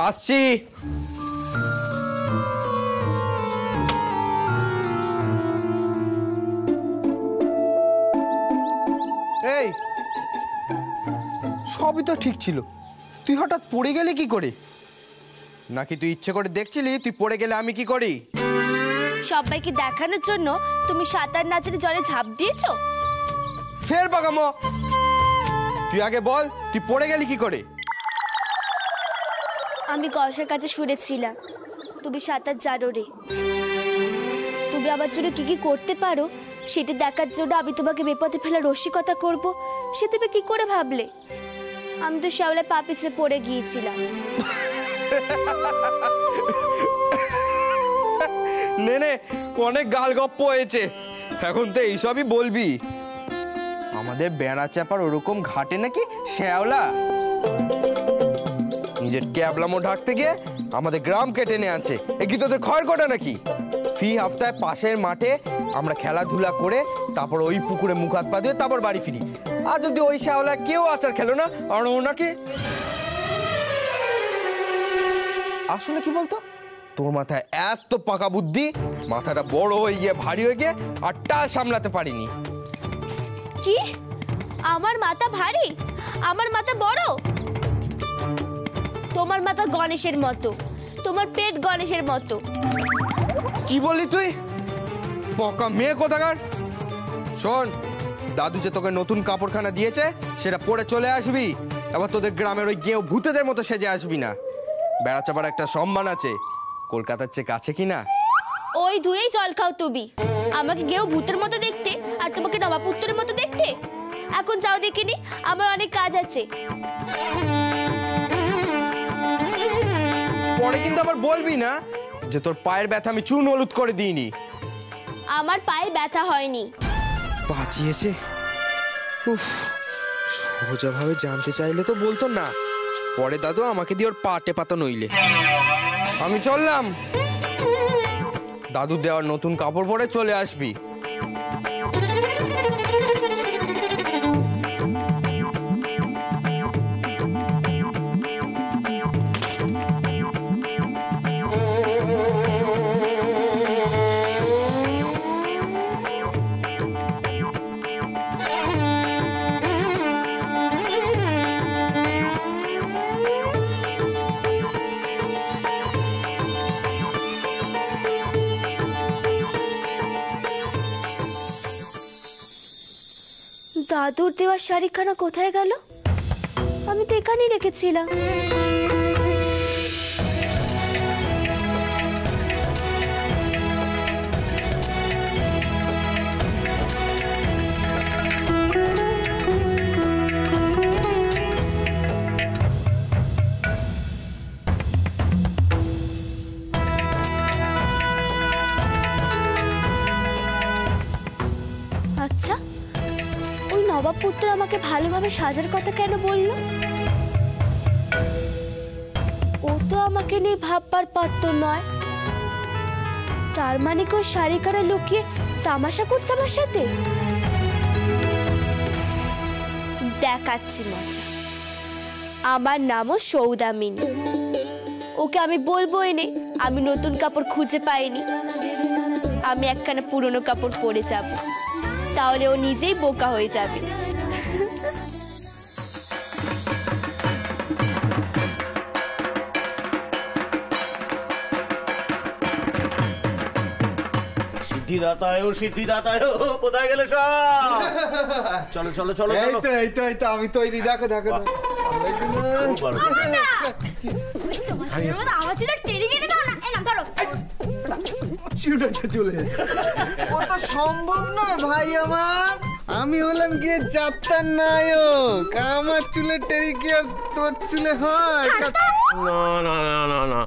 আসছি। এই সবই তো ঠিক ছিল, তুই হঠাৎ পড়ে গেলি কি করে? নাকি তুই ইচ্ছে করে দেখছিলি তুই পড়ে গেলে আমি কি করি? সবাইকে দেখানোর জন্য তুমি সাঁতার না জেনে জলে ঝাঁপ দিয়েছো? ফের বাগামো, তুই আগে বল তুই পড়ে গেলি কি করে? আমি কলসের কাছে শুনেছিলাম তুমি সাঁতার জানো রে। তুমি আমার জন্য কি কি করতে পারো সেটা দেখার জন্য আমি তোমাকে বিপদে ফেলা রসিকতা করব, সে তুমি কি করে ভাবলে? আমি তো শ্যাওলায় পা পিছলে পড়ে গিয়েছিলাম। নে নে, অনেক গাল গপ্প হয়েছে, এখন তো এইসবই বলবি। আমাদের বেড়া চাপার ওরকম ঘাটে নাকি শ্যাওলা নিজের ক্যাবলামো ঢাকতে গিয়ে আমাদের গ্রাম কেটে নিয়ে আছে। এ কি তোদের খড় কটা নাকি? ফি হাফতায় পাশের মাঠে আমরা খেলাধুলা করে তারপর ওই পুকুরে মুখ হাত পা দিয়ে তারপর বাড়ি ফিরি। আর যদি ওই শ্যাওলা কেউ আচার খেলো না আর ওনাকে আসলে কি বলতো, তোর মাথায় এত পাকা বুদ্ধি, মাথাটা বড় হয়ে গিয়ে ভারী হয়ে গিয়ে আর টা সামলাতে পারিনি। কি আমার মাথা ভারী? আমার মাথা বড়? তোমার মাথা গণেশের মতো, তোমার পেট গণেশের মতো। কি বললি তুই? পকা মেয়ে কোথাকার! শোন, দাদু যে তোকে নতুন কাপড়খানা দিয়েছে সেটা পরে চলে আসবি। এবার তোদের গ্রামের ওই গেঁয়ো ভূতেদের মতো সেজে আসবি না। বেড়া চাপার একটা সম্মান আছে, কলকাতার চেয়ে কাছে কিনা। ওই ধুয়েই জল খাও তুমি। আমাকে গেও ভূতের মতো দেখতে আর তোমাকে নবাবপুত্রের মতো দেখতে। এখন যাও দেখিনি, আমার অনেক কাজ আছে। পরে কিন্তু আবার বলবি না যে তোর পায়ের ব্যথা আমি চুন হলুদ করে দিইনি। আমার পায়ে ব্যথা হয়নি। বাঁচিয়েছে। উফ, সোজাভাবে জানতে চাইলে তো বলতো না, পরে দাদু আমাকে দিয়ে ওর পা টেপাতো নইলে। আমি চললাম, দাদু দেওয়ার নতুন কাপড় পরে চলে আসবি। দাদুর দেওয়ার শাড়িখানা কোথায় গেল? আমি তো এখানেই রেখেছিলাম। আচ্ছা, ওই নবাবপুত্র আমাকে ভালোভাবে সাজার কথা কেন বলল? ও তো আমাকে নিয়ে ভাববার পাত্র নয়। তার মানে কি ওই শাড়িখানা লুকিয়ে তামাশা করছে আমার সাথে? দেখাচ্ছি মজা। আমার নামও সৌদামিনী। ওকে আমি বলবো এনে আমি নতুন কাপড় খুঁজে পাইনি, আমি একখানা পুরনো কাপড় পরে যাব, তাহলে ও নিজেই বোকা হয়ে যাবে। সিদ্ধিদাতায় কোথায় গেলে সব? চলো চলো চলো। এই তো আমি তৈরি। দেখো দেখো চলে ও তো সম্ভব না ভাই আমার। আমি হলাম গিয়ে যাত্রার নায়ক, আমার চুলের টেরি কি তোর চুলে হয়? না না না না না,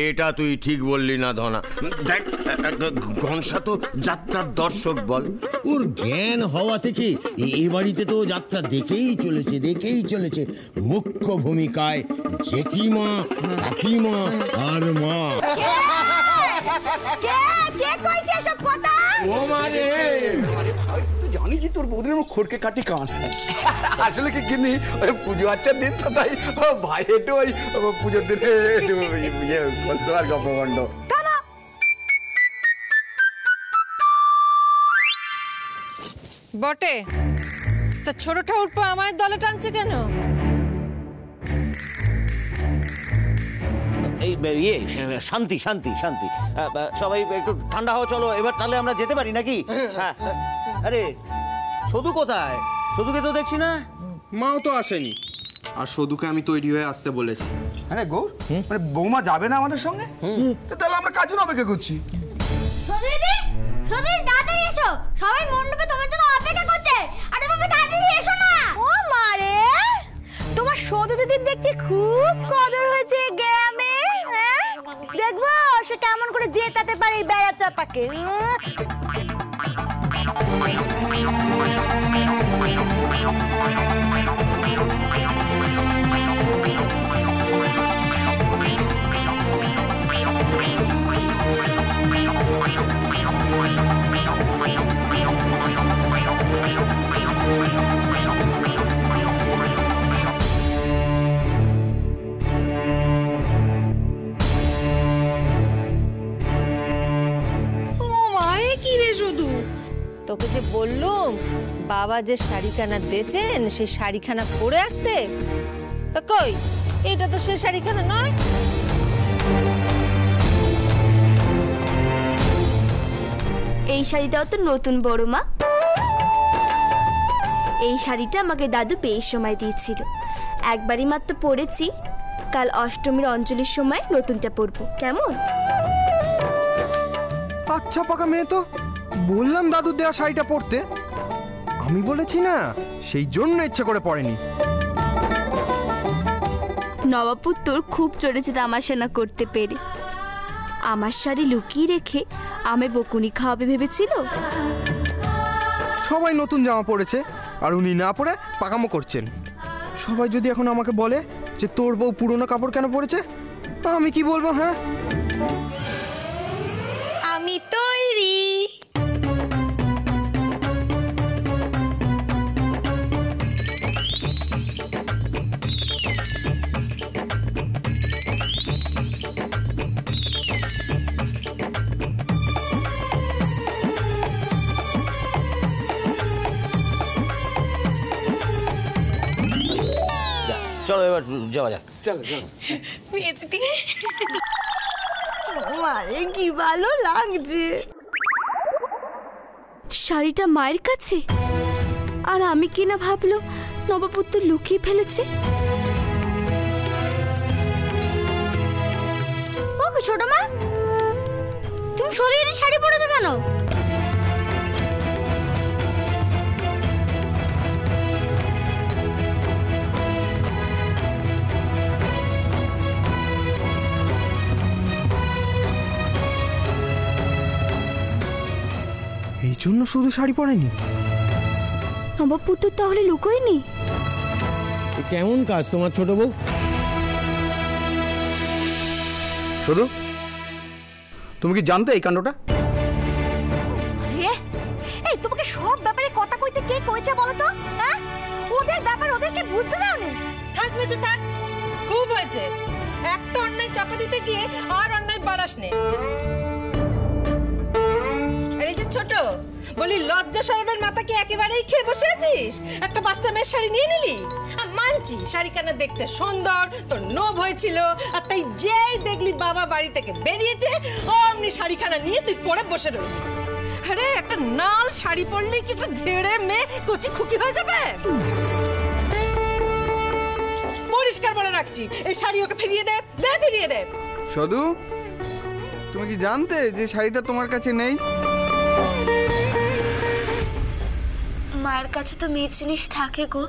এটা তুই ঠিক বললি না ধনা। দেখ, ঘনসা তো যাত্রার দর্শক বল। ওর জ্ঞান হওয়া থেকে এ বাড়িতে তো যাত্রা দেখেই চলেছে। মুখ্য ভূমিকায় জেঠিমা, কাকিমা আর মা। কে কইছে সব কথা? ও মানে জানি যে তোর বৌদির আমার খড়কে কাটি কান। আসলে কি কিনি ওই পুজো আচ্ছার দিন তো, তাই ভাই একটু ওই পুজোর দিনে একটু ইয়ে করতো আর গপ্পগণ্ড। বটে, তা ছোট ঠাকুরপো আমায় দলে টানছে কেন? এই ইয়ে শান্তি শান্তি শান্তি, সবাই একটু ঠান্ডা হও, চলো এবার তাহলে আমরা যেতে পারি নাকি? হ্যাঁ। আরে সদু কোথায়? সদুকে তো দেখছি না। মাও তো আসেনি, আর সদুকে আমি তৈরি হয়ে আসতে বলেছি। হ্যাঁ গৌর, মানে বৌমা যাবে না আমাদের সঙ্গে? তাহলে আমরা কাজ জন্য অপেক্ষা করছি। তাড়াতাড়ি এসো, সবাই মণ্ডপে তোমার জন্য অপেক্ষা করছে। আরে বাবা তাড়াতাড়ি এসো না। ও মারে, তোমার সদু দিদির দেখছি খুব কদর হয়েছে গ্রামে। দেখবো সে কেমন করে জেতাতে পারে এই বেড়া চাপাকে। তোকে যে বললুম বাবা যে শাড়িখানা দিয়েছেন সেই শাড়িখানা পরে আসতে, তা কই এটা তো সেই শাড়িখানা নয়। এই শাড়িটাও তো নতুন বড় মা। এই শাড়িটা আমাকে দাদু বিয়ের সময় দিয়েছিল, একবারই মাত্র পরেছি। কাল অষ্টমীর অঞ্জলির সময় নতুনটা পরবো, কেমন? আচ্ছা পাকা মেয়ে তো, বললাম দাদু দেওয়া শাড়িটা পরতে, আমি বলেছি না, সেই জন্য ইচ্ছে করে পরেনি। নবাবপুত্তর খুব চড়েছে তামাশানা করতে পেরে। আমার শাড়ি লুকিয়ে রেখে আমি বকুনি খাওয়াবে ভেবেছিল। সবাই নতুন জামা পরেছে আর উনি না পরে পাকামো করছেন। সবাই যদি এখন আমাকে বলে যে তোর বউ পুরনো কাপড় কেন পরেছে, আমি কি বলবো? হ্যাঁ, আমি তৈরি। চলো এবার যাওয়া যাক। চলো চলো। মারে কি ভালো লাগছে। শাড়িটা মায়ের কাছে, আর আমি কি না ভাবলো নবাবপুত্তর লুকিয়ে ফেলেছে। ও ছোট মা, তুমি শরীরে শাড়ি পরেছো কেন? এই জন্য শুধু শাড়ি পরেনি। নবাবপুত্তর তাহলে লুকোয়নি। কেমন কাজ তোমার ছোট বউ? শুধু তুমি কি জানতে এই কাণ্ডটা? এই তোমাকে সব ব্যাপারে কথা কইতে কে কইছে বলো তো? হ্যাঁ, ওদের ব্যাপার ওদেরকে বুঝতে দাও না। থাক মেজে থাক, খুব হয়েছে। একটা অন্যায় চাপা দিতে গিয়ে আর অন্যায় বাড়াস নে। এই যে ছোট, বলি লজ্জা শরমের মাথা কি একেবারেই খেয়ে বসে আছিস? একটা বাচ্চা মেয়ের শাড়ি নিয়ে নিলি। আর মানছি শাড়িখানা দেখতে সুন্দর, তোর লোভ হয়েছিল, আর তাই যেই দেখলি বাবা বাড়ি থেকে বেরিয়েছে অমনি শাড়িখানা নিয়ে তুই পরে বসে রইলি। আরে একটা নাল শাড়ি পরলি কি একটা ধেড়ে মেয়ে কচি খুকি হয়ে যাবে? পরিষ্কার বলে রাখছি, এই শাড়ি ওকে ফিরিয়ে দে, ফিরিয়ে দে। সদু, তুমি কি জানতে যে শাড়িটা তোমার কাছে নেই? মায়ের কাছে তো মেয়ের জিনিস থাকে গো।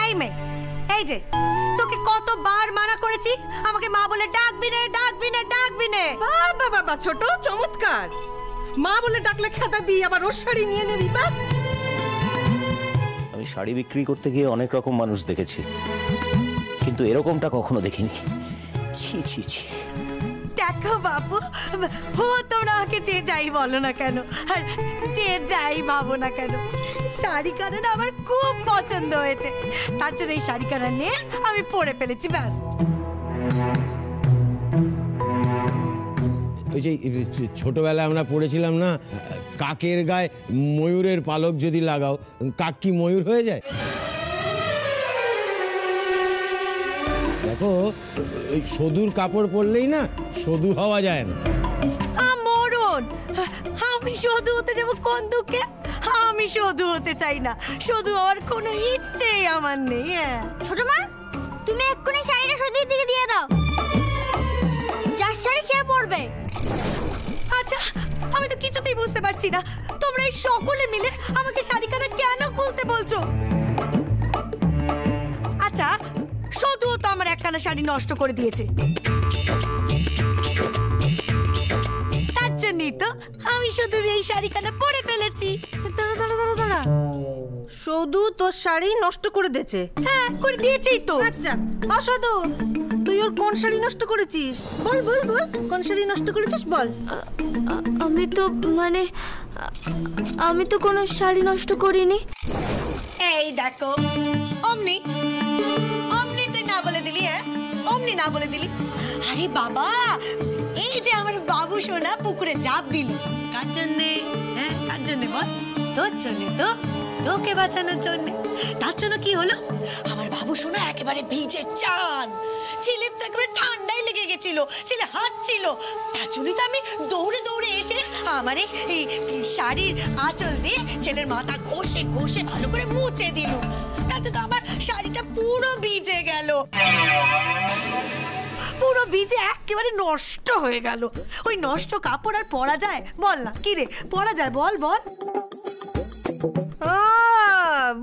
এই মেয়ে, এই যে তোকে কতবার মানা করেছি আমাকে মা বলে ডাকবি না, ডাকবি না, ডাকবি না। বাবা বাবা ছোট, চমৎকার। মা বলে ডাকলে খেদাবি, আবার ওর শাড়ি নিয়ে নেবি। বাপ, আমি শাড়ি বিক্রি করতে গিয়ে অনেক রকম মানুষ দেখেছি, কিন্তু এরকমটা কখনো দেখিনি। ছি ছি ছি। দেখো বাবু, তোমরা আমাকে যে যাই বলো না কেন আর যে যাই ভাবো না কেন, শাড়িখানা না আমার খুব পছন্দ হয়েছে। তার জন্য এই শাড়িখানা নিয়ে আমি পরে ফেলেছি, ব্যাস। ওই যে ছোটবেলায় আমরা পড়েছিলাম না, কাকের গায়ে ময়ূরের পালক যদি লাগাও, কাক কি ময়ূর হয়ে যায়? দেখো, সদুর কাপড় পরলেই না সদু হওয়া যায় না। মরণ, আমি সদু হতে যাবো কোন দুঃখে? আমি সদু হতে চাই না, সদু হওয়ার কোনো ইচ্ছেই আমার নেই। ছোট মা, তুমি এক্ষুনি শাড়িটা সদুর দিকে দিয়ে দাও, যার শাড়ি সে পরবে। আচ্ছা, আমি তো কিছুতেই বুঝতে পারছি না, তোমরা এই সকলে মিলে আমাকে শাড়িখানা কেন খুলতে বলছো? আচ্ছা, সদুও তো আমার একখানা শাড়ি নষ্ট করে দিয়েছে, তার জন্যই তো আমি সদুর এই শাড়িখানা পরে ফেলেছি। দাঁড়া দাঁড়া দাঁড়া দাঁড়া, সদু তোর শাড়ি নষ্ট করে দিয়েছে? হ্যাঁ, করে দিয়েছেই তো। আচ্ছা, অসদু, তুই ওর কোন শাড়ি নষ্ট করেছিস? বল বল বল, কোন শাড়ি নষ্ট করেছিস বল। আমি তো কোনো শাড়ি নষ্ট করিনি। এই দেখো, অমনি অমনি তুই না বলে দিলি। হ্যাঁ, অমনি না বলে দিলি। আরে বাবা, এই যে আমার বাবু সোনা পুকুরে ঝাঁপ দিল, কার জন্যে? হ্যাঁ, কার জন্যে বল? তোর জন্যে তো, তোকে বাঁচানোর জন্যে। তার জন্য কি হলো? আমার বাবু সোনা একেবারে ভিজে চান, ছেলের তো একেবারে ঠান্ডায় লেগে গেছিল, ছেলে হাঁটছিল। তার জন্যই তো আমি দৌড়ে দৌড়ে এসে আমার এই শাড়ির আঁচল দিয়ে ছেলের মাথা ঘষে ঘষে ভালো করে মুছে দিল। তাতে তো আমার শাড়িটা পুরো ভিজে গেল, পুরো ভিজে একেবারে নষ্ট হয়ে গেল। ওই নষ্ট কাপড় আর পরা যায় বল না? কি রে, পরা যায়? বল বল।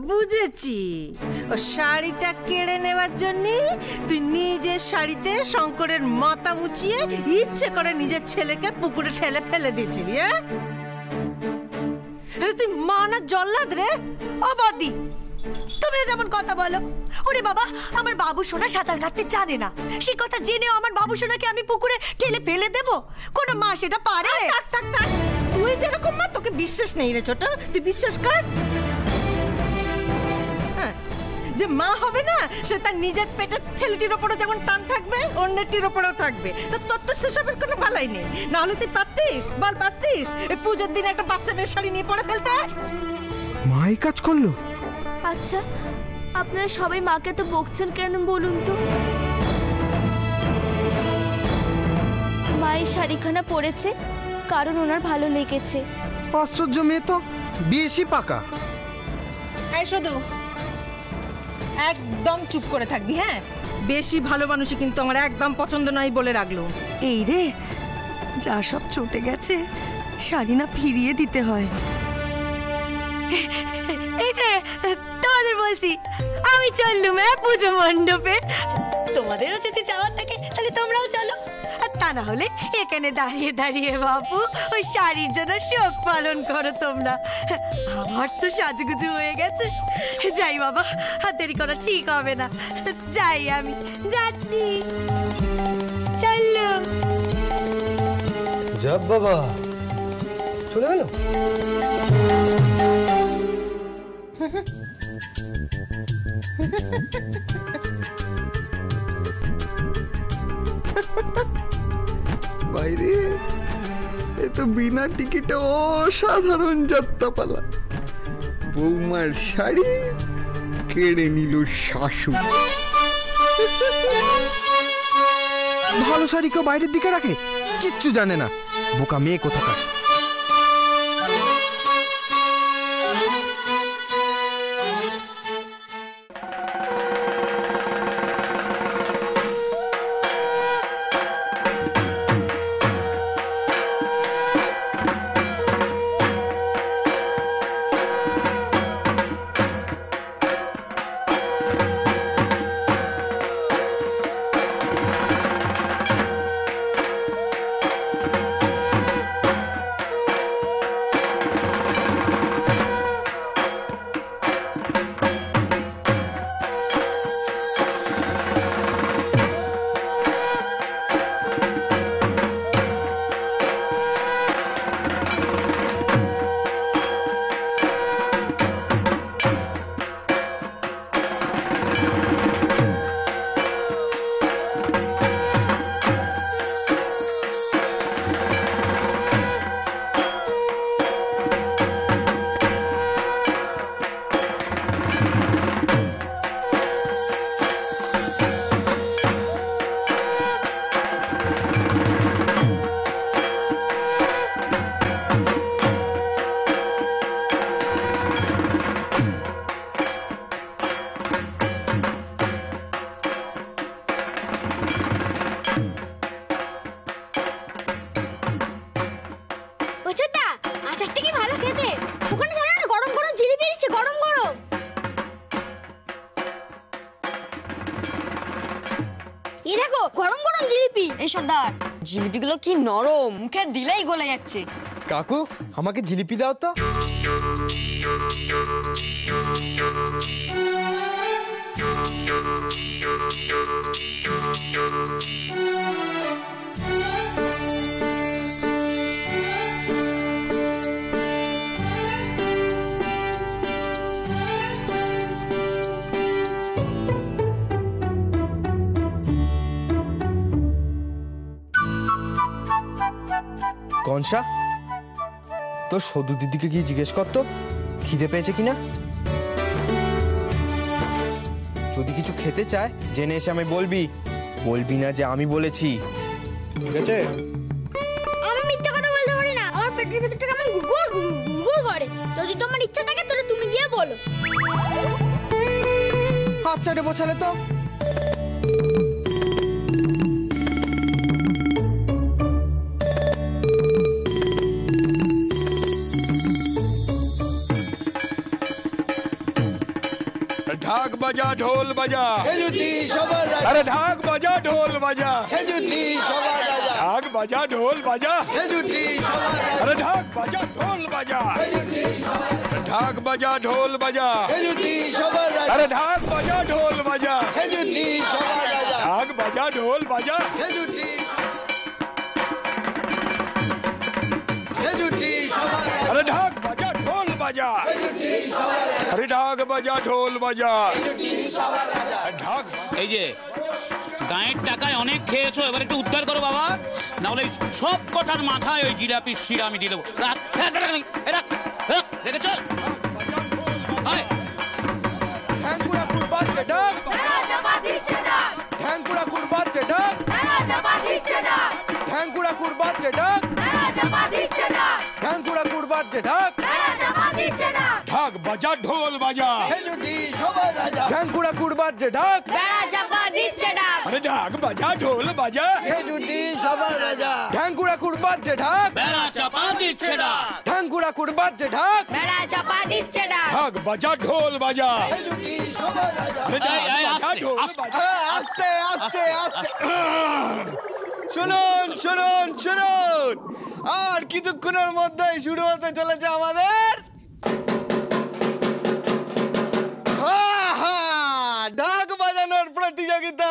বুঝেছি, ও শাড়িটা কেড়ে নেওয়ার জন্য তুই নিজের শাড়িতে শঙ্করের মাথা মুচিয়ে ইচ্ছে করে নিজের ছেলেকে পুকুরে ঠেলে ফেলে দিয়েছিলি। তুই মানা জল্লাদ রে। অবাদি, তুমি যেমন কথা বলো। ওরে বাবা, আমার বাবু সোনা সাঁতার কাটতে জানে না, সেই কথা জেনেও আমার বাবু সোনাকে আমি পুকুরে ঠেলে ফেলে দেব? কোন মা সেটা পারে? তুই যেরকম মা, তোকে বিশ্বাস নেই রে ছোট, তুই বিশ্বাস কর। যে মা হবে না, সে তার নিজের পেটের ছেলেটির ওপরও যেমন টান থাকবে, অন্যটির ওপরেও থাকবে। তোর তো সেসবের কোনো ভালাই নেই। না হলে তুই পারতিস? বল, পারতিস এই পুজোর দিনে একটা বাচ্চা মেয়ের শাড়ি নিয়ে পরে ফেলতে? মা এই কাজ করলো? আচ্ছা, আপনারা সবাই মাকে তো বকছেন কেন বলুন তো? মা এই শাড়িখানা পরেছে কারণ ওনার ভালো লেগেছে। আশ্চর্য মেয়ে তো, বেশি পাকা। এই শুধু একদম চুপ করে থাকবি। হ্যাঁ, বেশি ভালো মানুষই কিন্তু আমার একদম পছন্দ নয় বলে রাখলো। এই রে, যা সব চটে গেছে শাড়ি না ফিরিয়ে দিতে হয়। এই যে তোমাদের বলছি, আমি চললুম পুজো মণ্ডপে। তোমাদেরও যদি যাওয়ার থাকে তাহলে তোমরাও চলো, আর তা না হলে এখানে দাঁড়িয়ে দাঁড়িয়ে বাবু ওই শাড়ির জন্য শোক পালন করো তোমরা। আমার তো সাজুগুজু হয়ে গেছে, যাই বাবা, আর দেরি করা ঠিক হবে না। যাই, আমি যাচ্ছি, চললুম। যাব বাবা, চলে গেল। বাইরে এ তো বিনা টিকিটে অসাধারণ যাত্রাপালা। বৌমার শাড়ি কেড়ে নিল শাশুড়ি। ভালো শাড়ি কেউ বাইরের দিকে রাখে? কিচ্ছু জানে না, বোকা মেয়ে কোথাকার। এই দেখো গরম গরম জিলিপি। এই সর্দার, জিলিপিগুলো কি নরম, মুখে দিলেই গলে যাচ্ছে। কাকু আমাকে জিলিপি দাও তো। কনসা, তোর সদু দিদিকে গিয়ে জিজ্ঞেস করতো খিদে পেয়েছে কিনা। যদি কিছু খেতে চায় জেনে এসে আমি বলবি না যে আমি বলেছি, ঠিক আছে? আমি মিথ্যা কথা বলতে পারি না, আমার পেটের ভিতরটা কেমন গুড়গুড় গুড়গুড় করে। যদি তোমার ইচ্ছা থাকে তাহলে তুমি গিয়ে বলো। হাত চাটে বোঝালে তো। ढाक बजा ढोल बजा, अरे ढाक बजा ढोल बजा, ढाक बजा ढोल बजा, अरे ढाक बजा ढोल बजा, ढाक बजा ढोल बजा, अरे ढाक बजा ढोल बजा, ढाक बजा ढोल बजा, अरे ढाक बजा ढोल बजा, अरे ढाक बजा ढोल बजा, ढाक। এই যে গায়ের টাকায় অনেক খেয়েছো, এবার একটু উদ্ধার করো বাবা, না হলে সব কথার মাথায় ওই জিলাপির শিরা আমি দিয়ে দেবো। রেখে চল। ঠ্যাংকুড়া কুরবাদ চেডাক, ঠ্যাংকুড়া কুরবাদ চেডাক, ঠ্যাংকুড়া কুরবাদ চেডাক, ঠ্যাংকুড়া কুরবাদ চেডাক, ঢাক বাজা ঢোল বাজা, ঠ্যাংকুড়া কুরবাদ চেডাক, अरे ढाक बजा ढोल बजा, ঠ্যাংকুড়া কুরবাদ চেডাক, ঠ্যাংকুড়া কুরবাদ চেডাক, ঢাক বাজা ঢোল বাজা, अरे ढाक बजा ढोल बजा। আস্তে আস্তে আস্তে, শুনুন শুনুন শুনুন, আর কিছুক্ষণের মধ্যেই শুরু হতে চলেছে আমাদের ঢাক বাজানোর প্রতিযোগিতা।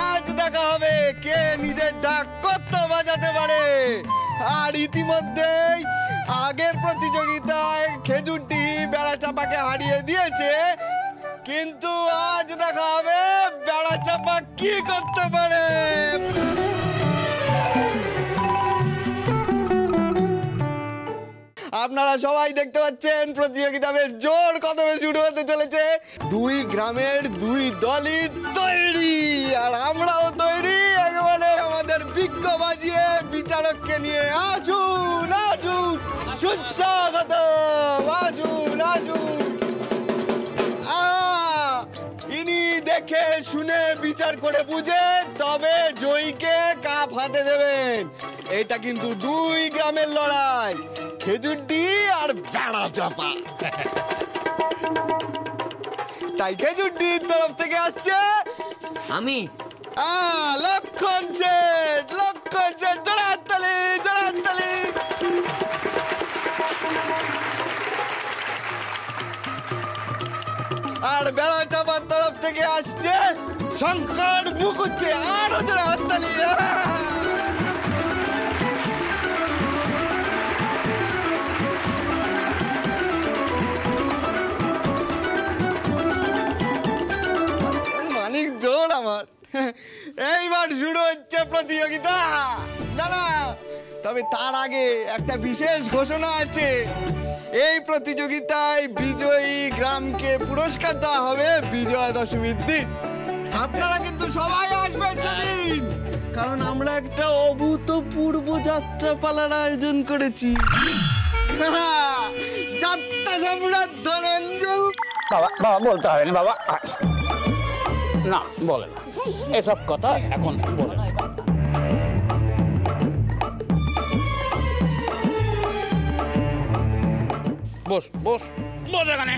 আজ দেখা হবে কে নিজের ঢাক কত বাজাতে পারে। আর ইতিমধ্যেই আগের প্রতিযোগিতায় খেজুরটি বেড়াচাপাকে হারিয়ে দিয়েছে, কিন্তু আজ দেখা হবে বেড়াচাপা কি করতে পারে। আপনারা সবাই দেখতে পাচ্ছেন প্রতিযোগিতা বেশ জোর কদমে শুরু হতে চলেছে। দুই গ্রামের দুই দলই তৈরি, আর আমরাও তৈরি একেবারে আমাদের বিজ্ঞ বাজিয়ে বিচারককে নিয়ে। আসুন আসুন, সুস্বাগত, আসুন আসুন। ইনি দেখে শুনে বিচার করে বুঝে তবে জয়ীকে কাপ হাতে দেবেন। এটা কিন্তু দুই গ্রামের লড়াই, খেজুরটি আর বেড়াচাপা। তাই খেজুরটির তরফ থেকে আসছে আমি, লক্ষণ শেঠ। লক্ষণ শেঠ, জোড়া হাততালি, জোড়া হাততালি। আর বেড়াচাপার তরফ থেকে আসছে শঙ্কর মুখুজ্জে, আরো জোড়া হাততালি। মানিক জোর আমার। এইবার শুরু হচ্ছে প্রতিযোগিতা। না না, তবে তার আগে একটা বিশেষ ঘোষণা আছে। এই প্রতিযোগিতায় বিজয়ী গ্রামকে পুরস্কার দেওয়া হবে বিজয়া দশমীর দিন। আপনারা কিন্তু সবাই আসবেন সেদিন, কারণ আমরা একটা অভূতপূর্ব যাত্রাপালার আয়োজন করেছি। যাত্রা সম্রাট ধনেন্দ্র। বাবা বাবা বলতে হবে না বাবা, না বলে না এসব কথা এখন বলে না। বস বস বস এখানে।